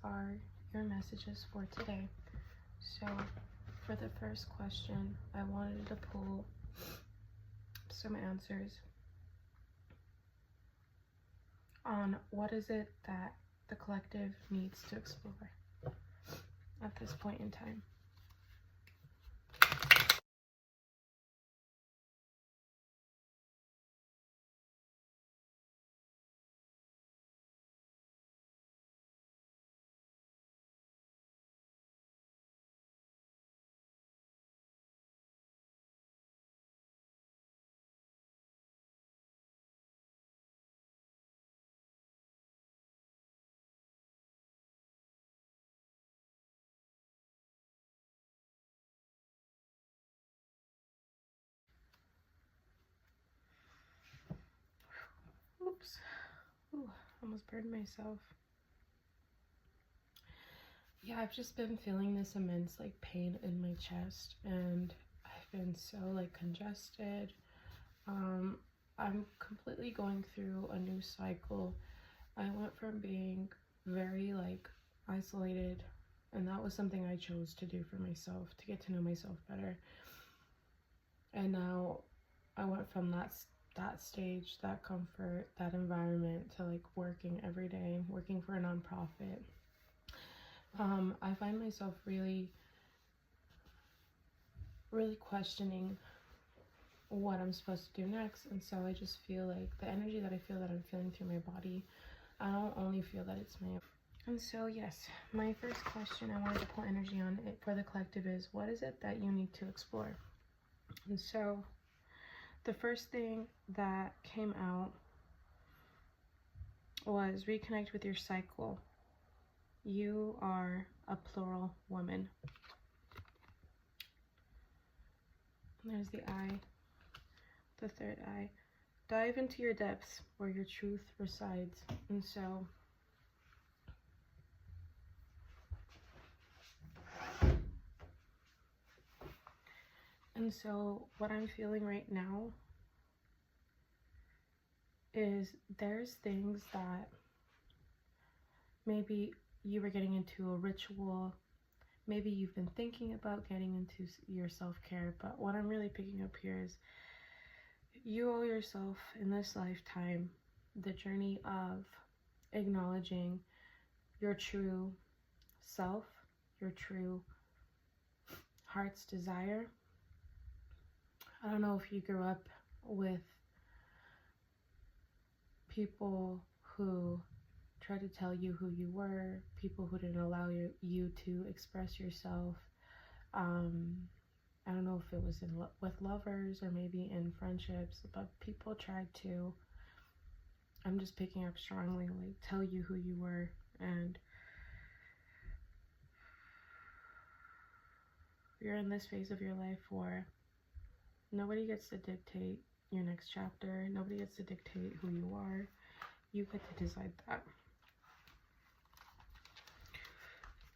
are your messages for today. So for the first question, I wanted to pull some answers on what is it that the collective needs to explore at this point in time. Oops. Ooh, almost burned myself. Yeah, I've just been feeling this immense like pain in my chest, and I've been so like congested. I'm completely going through a new cycle. I went from being very like isolated, and that was something I chose to do for myself, to get to know myself better. And now I went from that stage, that comfort, that environment, to like working every day, working for a nonprofit. I find myself really questioning what I'm supposed to do next. And so I just feel like the energy that I feel that I'm feeling through my body, I don't only feel that it's my own. And so yes, my first question I wanted to pull energy on it for the collective is, what is it that you need to explore? And so the first thing that came out was reconnect with your cycle. You are a plural woman. There's the eye, the third eye. Dive into your depths where your truth resides. And so what I'm feeling right now is there's things that maybe you were getting into a ritual, maybe you've been thinking about getting into your self-care, but what I'm really picking up here is you owe yourself in this lifetime the journey of acknowledging your true self, your true heart's desire. I don't know if you grew up with people who tried to tell you who you were, people who didn't allow you to express yourself. I don't know if it was with lovers or maybe in friendships, but people tried to, I'm just picking up strongly, like tell you who you were. And you're in this phase of your life where nobody gets to dictate your next chapter. Nobody gets to dictate who you are. You get to decide that.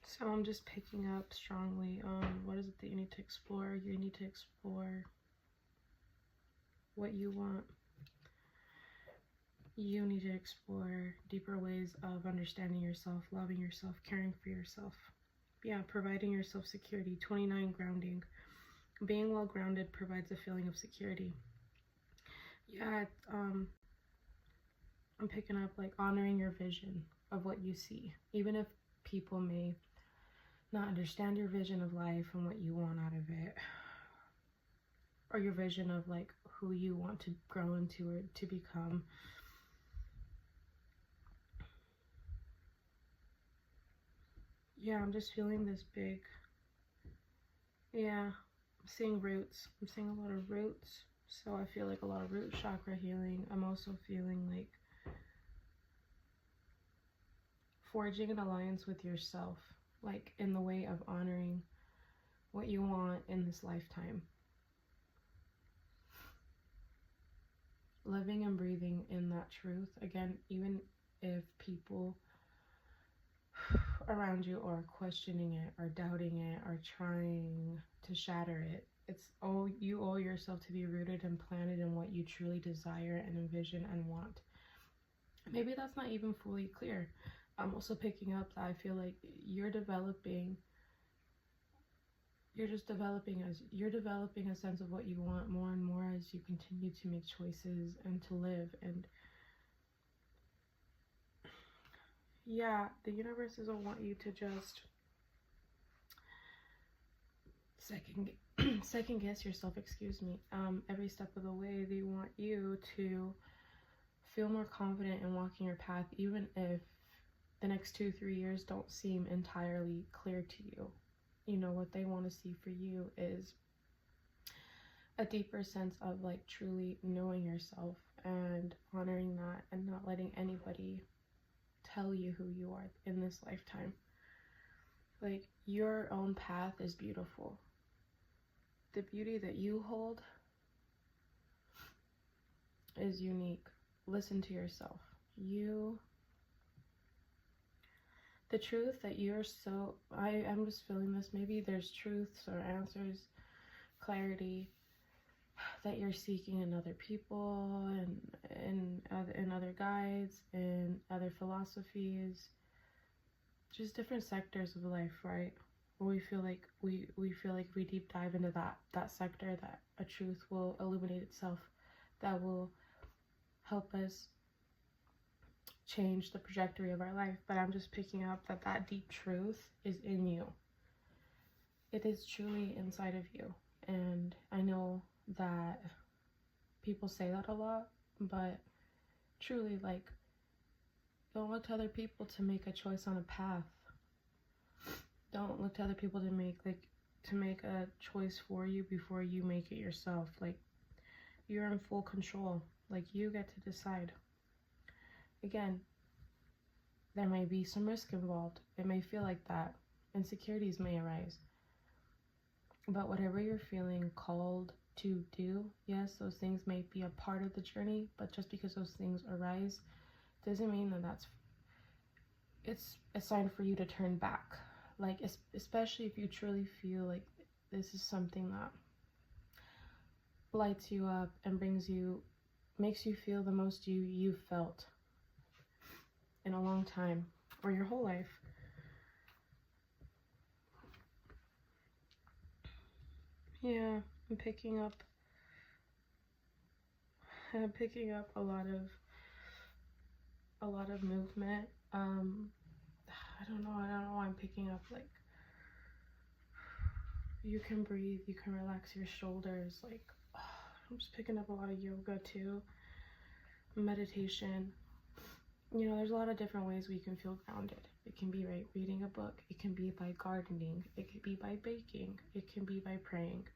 So I'm just picking up strongly on what is it that you need to explore. You need to explore what you want. You need to explore deeper ways of understanding yourself, loving yourself, caring for yourself. Yeah, providing yourself security. 29, grounding. Being well grounded provides a feeling of security. Yeah, I'm picking up like honoring your vision of what you see, even if people may not understand your vision of life and what you want out of it, or your vision of like who you want to grow into or to become. Yeah, I'm just feeling this big, yeah, I'm seeing roots. I'm seeing a lot of roots. So I feel like a lot of root chakra healing. I'm also feeling like forging an alliance with yourself, like in the way of honoring what you want in this lifetime. Living and breathing in that truth. Again, even if people around you are questioning it, or doubting it, or trying to shatter it, you owe yourself to be rooted and planted in what you truly desire and envision and want. Maybe that's not even fully clear. I'm also picking up that I feel like you're developing a sense of what you want more and more as you continue to make choices and to live. And yeah, the universe doesn't want you to just second guess yourself, every step of the way. They want you to feel more confident in walking your path, even if the next 2-3 years don't seem entirely clear to you. You know, what they want to see for you is a deeper sense of like truly knowing yourself and honoring that, and not letting anybody tell you who you are in this lifetime. Like, your own path is beautiful. The beauty that you hold is unique. Listen to yourself. The truth that I'm just feeling this. Maybe there's truths or answers, clarity that you're seeking in other people and in other guides and other philosophies, just different sectors of life, right? Where we feel like if we deep dive into that sector, that a truth will illuminate itself, that will help us change the trajectory of our life. But I'm just picking up that deep truth is in you. It is truly inside of you. And I know that people say that a lot, but truly, like, don't look to other people to make a choice on a path. Don't look to other people to make a choice for you before you make it yourself. Like, you're in full control. Like, you get to decide. Again, there may be some risk involved. It may feel like that. Insecurities may arise. But whatever you're feeling called to do, yes, those things may be a part of the journey, but just because those things arise doesn't mean that it's a sign for you to turn back. Like, especially if you truly feel like this is something that lights you up and makes you feel the most you've felt in a long time, or your whole life. Yeah, I'm picking up a lot of movement. I don't know why I'm picking up, like, you can breathe, you can relax your shoulders. Like, I'm just picking up a lot of yoga too, meditation. You know, there's a lot of different ways we can feel grounded. It can be by reading a book, it can be by gardening, it can be by baking, it can be by praying,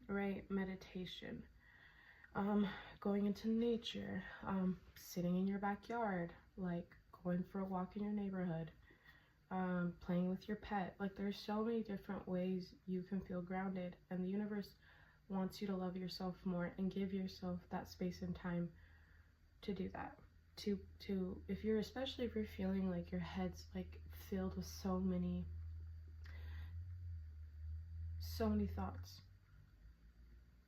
right? Meditation, going into nature, sitting in your backyard, like going for a walk in your neighborhood, playing with your pet. Like, there's so many different ways you can feel grounded, and the universe wants you to love yourself more and give yourself that space and time to do that. Especially if you're feeling like your head's like filled with so many thoughts,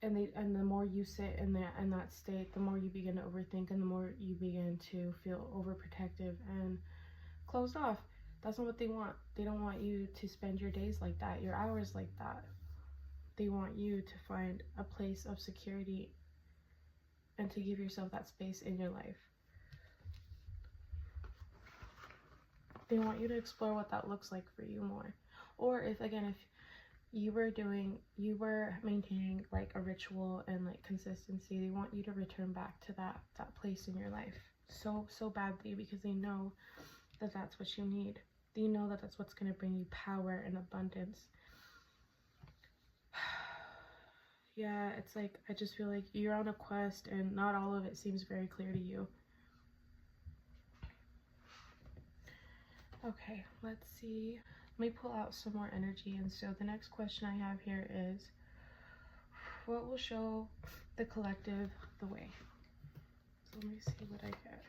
and the more you sit in that state, the more you begin to overthink, and the more you begin to feel overprotective and closed off. That's not what they want. They don't want you to spend your days like that, your hours like that. They want you to find a place of security and to give yourself that space in your life. They want you to explore what that looks like for you more. Or if you were maintaining like a ritual and like consistency, they want you to return back to that place in your life so badly, because they know that that's what you need. They know that that's what's going to bring you power and abundance. Yeah, it's like, I just feel like you're on a quest and not all of it seems very clear to you. Okay, let's see. Let me pull out some more energy. And so the next question I have here is, what will show the collective the way? So let me see what I get.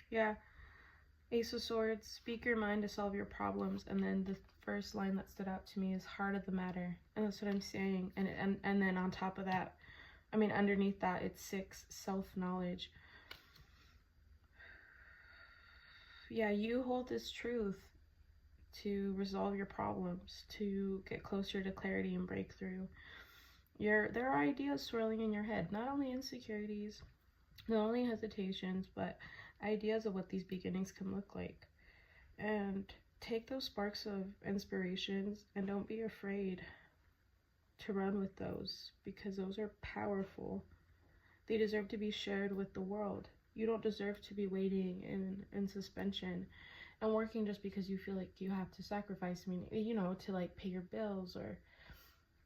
Yeah. Ace of Swords, speak your mind to solve your problems. And then the first line that stood out to me is heart of the matter. And that's what I'm saying. And then on top of that, I mean, underneath that, it's 6, self-knowledge. Yeah, you hold this truth to resolve your problems, to get closer to clarity and breakthrough. There are ideas swirling in your head, not only insecurities, not only hesitations, but ideas of what these beginnings can look like. And take those sparks of inspirations and don't be afraid to run with those, because those are powerful. They deserve to be shared with the world. You don't deserve to be waiting in suspension and working just because you feel like you have to sacrifice, I mean, you know, to like pay your bills or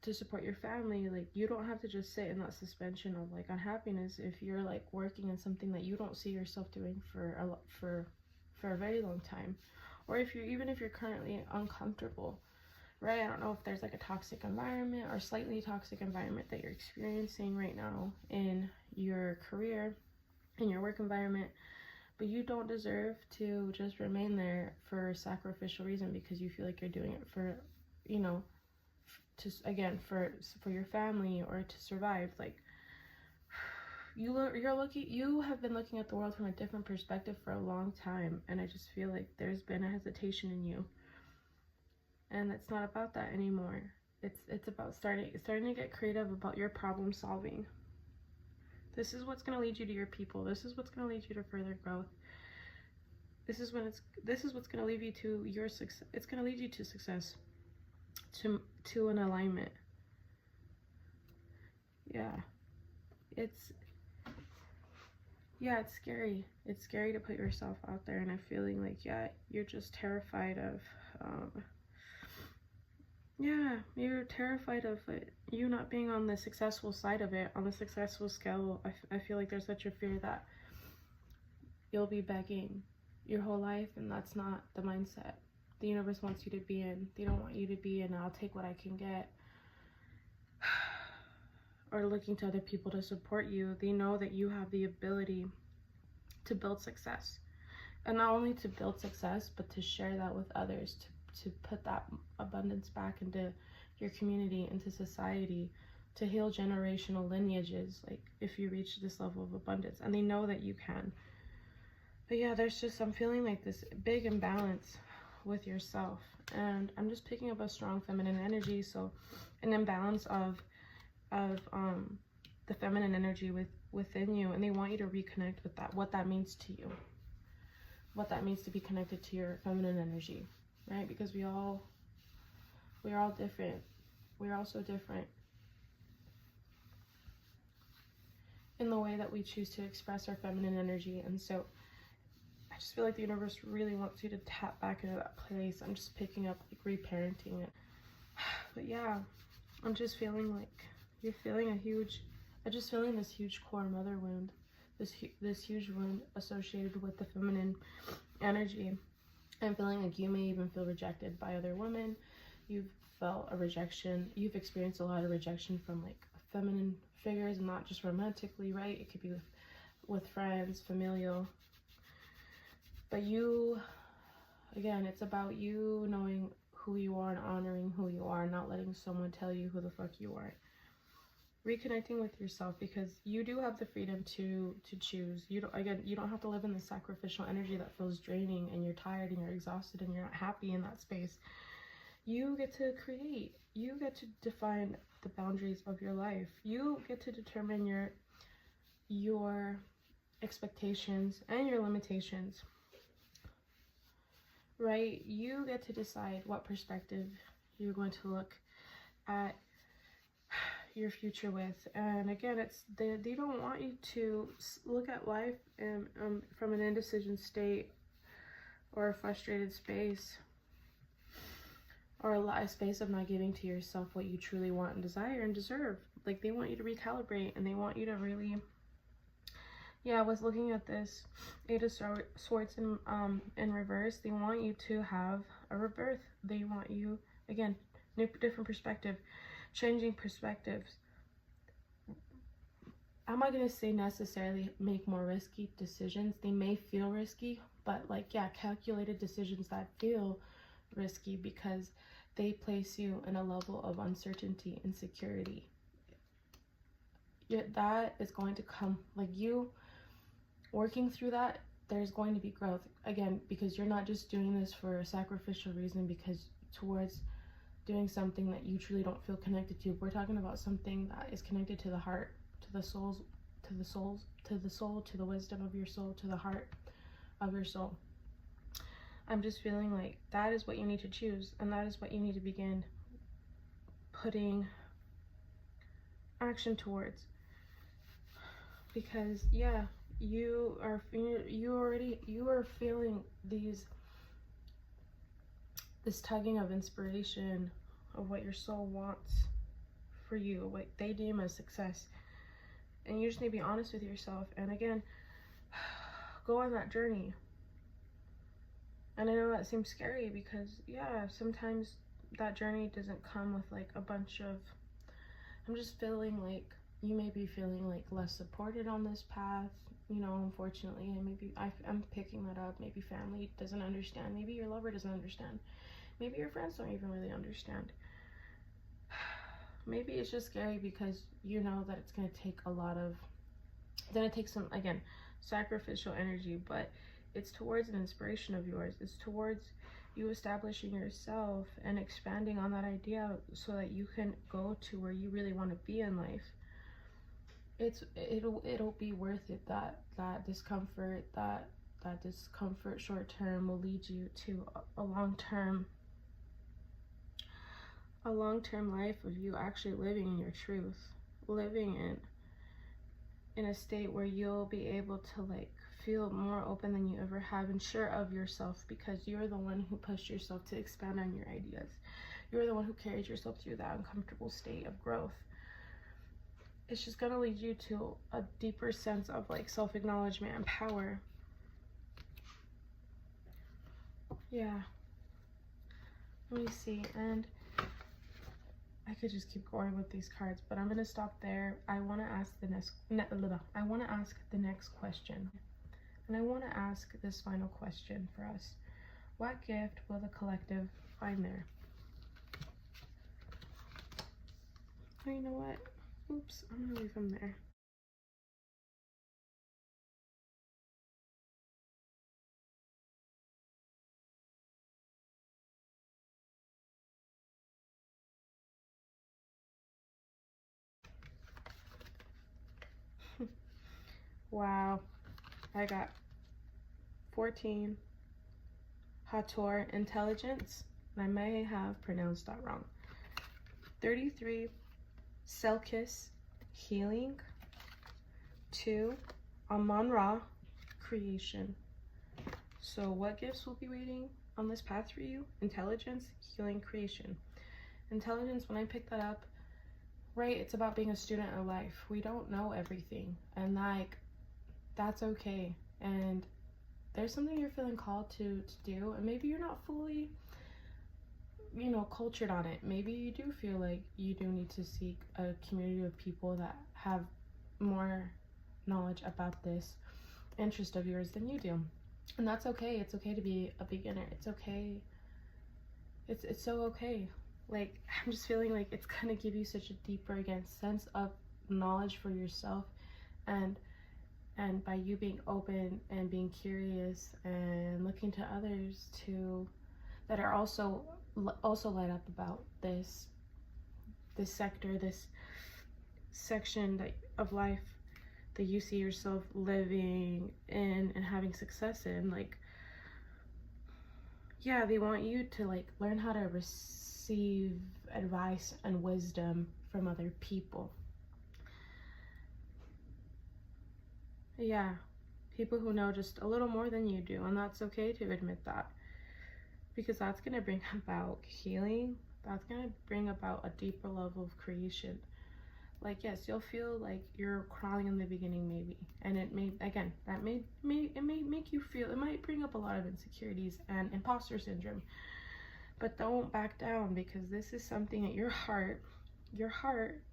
to support your family. Like, you don't have to just sit in that suspension of like unhappiness if you're like working in something that you don't see yourself doing for a very long time, or if you're currently uncomfortable, right? I don't know if there's like a toxic environment or slightly toxic environment that you're experiencing right now in your career, in your work environment, but you don't deserve to just remain there for a sacrificial reason because you feel like you're doing it for, you know, for your family or to survive. Like, you have been looking at the world from a different perspective for a long time, and I just feel like there's been a hesitation in you, and it's not about that anymore. It's about starting to get creative about your problem solving. This is what's going to lead you to your people. This is what's going to lead you to further growth. This is what's going to lead you to your success. It's going to lead you to success, to an alignment. Yeah, it's scary. It's scary to put yourself out there, and I'm feeling like, yeah, you're just terrified of you're terrified of it, you not being on the successful side of it, on the successful scale. I feel like there's such a fear that you'll be begging your whole life, and that's not the mindset the universe wants you to be in. They don't want you to be in, I'll take what I can get, or looking to other people to support you. They know that you have the ability to build success, and not only to build success, but to share that with others, to put that abundance back into your community, into society, to heal generational lineages, like if you reach this level of abundance. And they know that you can. But yeah, I'm feeling like this big imbalance with yourself, and I'm just picking up a strong feminine energy, so an imbalance of the feminine energy within you, and they want you to reconnect with that, what that means to you, what that means to be connected to your feminine energy, right? Because we're all different. We're all so different in the way that we choose to express our feminine energy. And so I just feel like the universe really wants you to tap back into that place. I'm just picking up like reparenting it. But yeah, I'm just feeling like you're feeling I'm just feeling this huge core mother wound, this huge wound associated with the feminine energy. I'm feeling like you may even feel rejected by other women. You've felt a rejection. You've experienced a lot of rejection from like feminine figures, and not just romantically, right? It could be with friends, familial. But you, again, it's about you knowing who you are and honoring who you are, not letting someone tell you who the fuck you are. Reconnecting with yourself, because you do have the freedom to choose. You don't have to live in the sacrificial energy that feels draining, and you're tired and you're exhausted and you're not happy in that space. You get to create. You get to define the boundaries of your life. You get to determine your expectations and your limitations, right? You get to decide what perspective you're going to look at your future with. And again, they don't want you to look at life in, from an indecision state or a frustrated space, or a space of not giving to yourself what you truly want and desire and deserve. Like, they want you to recalibrate, and they want you to really, yeah, I was looking at this Eight of Swords in reverse. They want you to have a rebirth. They want you, again, different perspective, changing perspectives. I'm not going to say necessarily make more risky decisions. They may feel risky, but like, yeah, calculated decisions that feel risky because they place you in a level of uncertainty and security. That is going to come, like, you working through that, there's going to be growth. Again, because you're not just doing this for a sacrificial reason, because towards doing something that you truly don't feel connected to. We're talking about something that is connected to the heart, to the soul, to the wisdom of your soul, to the heart of your soul. I'm just feeling like that is what you need to choose, and that is what you need to begin putting action towards. Because yeah, you are feeling this tugging of inspiration of what your soul wants for you, what they deem as success. And you just need to be honest with yourself, and again, go on that journey. And I know that seems scary because yeah, sometimes that journey doesn't come with like a bunch of, I'm just feeling like you may be feeling like less supported on this path, you know, unfortunately. And maybe I'm picking that up. Maybe family doesn't understand. Maybe your lover doesn't understand. Maybe your friends don't even really understand. Maybe it's just scary because you know that it's going to take some, again, sacrificial energy, but it's towards an inspiration of yours. It's towards you establishing yourself and expanding on that idea so that you can go to where you really want to be in life. It'll be worth it. That discomfort short term will lead you to a long-term life of you actually living in your truth, living in a state where you'll be able to like feel more open than you ever have and sure of yourself, because you're the one who pushed yourself to expand on your ideas. You're the one who carried yourself through that uncomfortable state of growth. It's just gonna lead you to a deeper sense of like self-acknowledgement and power. Yeah. Let me see, and I could just keep going with these cards, but I'm gonna stop there. I want to ask the next question, and I want to ask this final question for us. What gift will the collective find there? Oh, you know what? Oops, I'm gonna leave them there. Wow, I got 14 Hator, intelligence, and I may have pronounced that wrong. 33 Selkis, healing. 2 Amon-Ra, creation. So what gifts will be waiting on this path for you? Intelligence, healing, creation. Intelligence, when I picked that up, right, it's about being a student of life. We don't know everything, and like that's okay. And there's something you're feeling called to do, and maybe you're not fully, you know, cultured on it. Maybe you do feel like you do need to seek a community of people that have more knowledge about this interest of yours than you do, and that's okay. It's okay to be a beginner. It's okay. It's so okay. Like, I'm just feeling like it's gonna give you such a deeper, again, sense of knowledge for yourself, and by you being open and being curious and looking to others that are also light up about this sector, this section of life that you see yourself living in and having success in. Like, yeah, they want you to like learn how to receive advice and wisdom from other people. Yeah, people who know just a little more than you do, and that's okay to admit that, because that's going to bring about healing. That's going to bring about a deeper level of creation. Like, yes, you'll feel like you're crawling in the beginning, maybe, and it may, again, it may make you feel, it might bring up a lot of insecurities and imposter syndrome, but don't back down, because this is something that your heart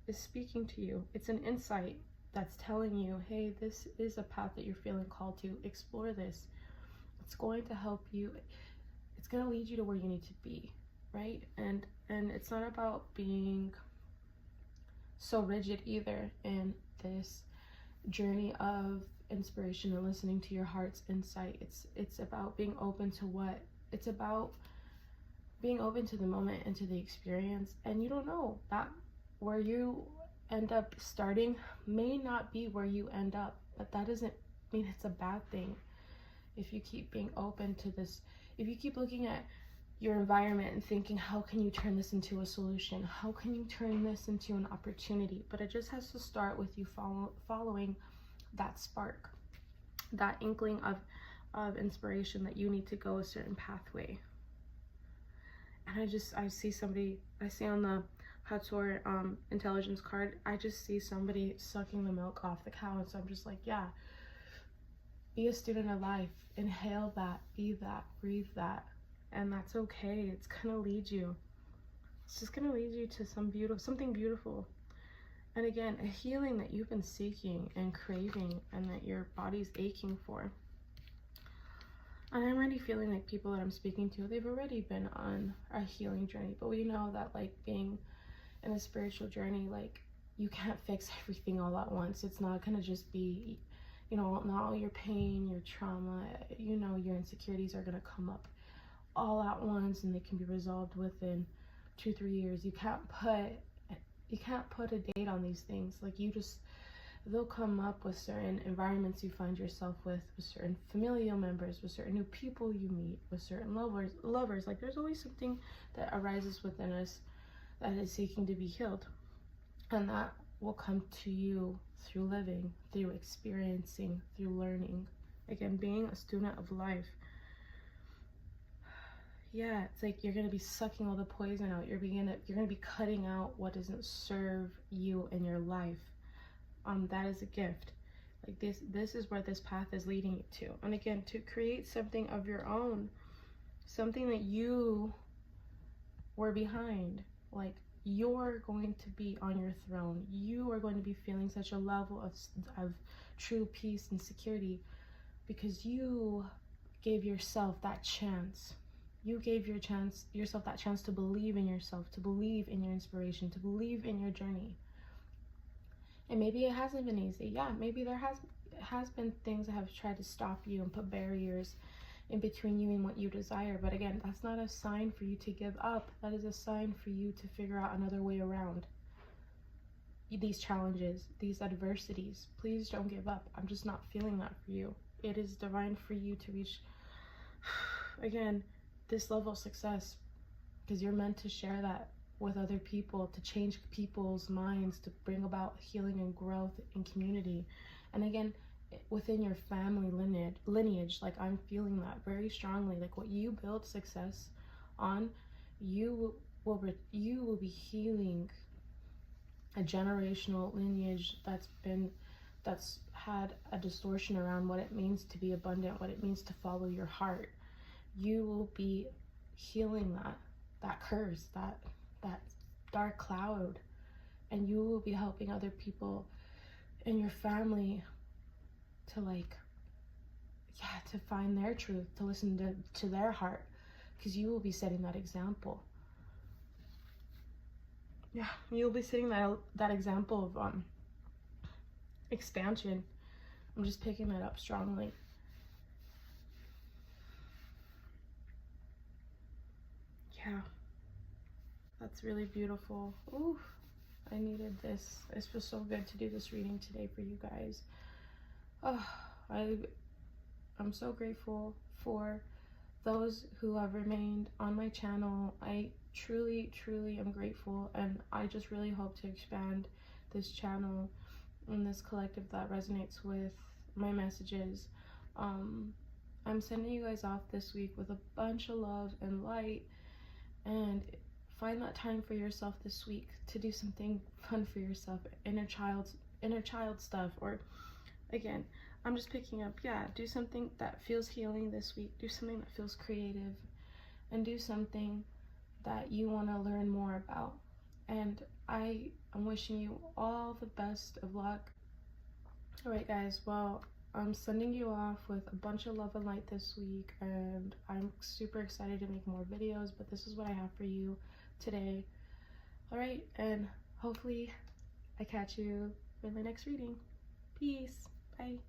is speaking to you. It's an insight. that's telling you, hey, this is a path that you're feeling called to. Explore this. It's going to help you. It's going to lead you to where you need to be, right? And it's not about being so rigid either in this journey of inspiration and listening to your heart's insight. It's about being open to what it's about, being open to the moment and to the experience. And you don't know that where you end up starting may not be where you end up, but that doesn't mean it's a bad thing. If you keep being open to this, if you keep looking at your environment and thinking, how can you turn this into a solution? How can you turn this into an opportunity? But it just has to start with you following that spark, that inkling of inspiration that you need to go a certain pathway. And I see on the Hathor intelligence card, I just see somebody sucking the milk off the cow. And so I'm just like, yeah, be a student of life. Inhale that, be that, breathe that. And that's okay. It's gonna lead you. It's just gonna lead you to something beautiful. And again, a healing that you've been seeking and craving and that your body's aching for. And I'm already feeling like people that I'm speaking to, they've already been on a healing journey. But we know that like being in a spiritual journey, like you can't fix everything all at once. It's not gonna just be, you know, not all your pain, your trauma, you know, your insecurities are gonna come up all at once and they can be resolved within 2-3 years. You can't put a date on these things. Like they'll come up with certain environments you find yourself with certain familial members, with certain new people you meet, with certain lovers. Like there's always something that arises within us that is seeking to be healed, and that will come to you through living, through experiencing, through learning. Again, being a student of life. Yeah, it's like you're gonna be sucking all the poison out. You're gonna be cutting out what doesn't serve you in your life. That is a gift. Like this is where this path is leading you to. And again, to create something of your own, something that you were behind. Like you're going to be on your throne. You are going to be feeling such a level of true peace and security because you gave yourself that chance. You gave yourself that chance to believe in yourself, to believe in your inspiration, to believe in your journey. And maybe it hasn't been easy. Yeah, maybe there has been things that have tried to stop you and put barriers in between you and what you desire. But again, that's not a sign for you to give up. That is a sign for you to figure out another way around these challenges, these adversities. Please don't give up. I'm just not feeling that for you. It is divine for you to reach, again, this level of success, because you're meant to share that with other people, to change people's minds, to bring about healing and growth in community. And again, within your family lineage, like I'm feeling that very strongly. Like what you build success on, you will be healing a generational lineage that's had a distortion around what it means to be abundant, what it means to follow your heart. You will be healing that curse, that dark cloud, and you will be helping other people in your family to to find their truth, to listen to their heart, because you will be setting that example. Yeah, you'll be setting that example of expansion. I'm just picking that up strongly. Yeah, that's really beautiful. Ooh, I needed this. This feels so good to do this reading today for you guys. Oh, I'm so grateful for those who have remained on my channel. I truly am grateful, and I just really hope to expand this channel and this collective that resonates with my messages. I'm sending you guys off this week with a bunch of love and light, and find that time for yourself this week to do something fun for yourself, inner child stuff. Or again, I'm just picking up, do something that feels healing this week. Do something that feels creative, and do something that you want to learn more about. And I am wishing you all the best of luck Alright guys, well, I'm sending you off with a bunch of love and light this week, and I'm super excited to make more videos, but this is what I have for you today. Alright, and hopefully I catch you in my next reading. Peace. Bye.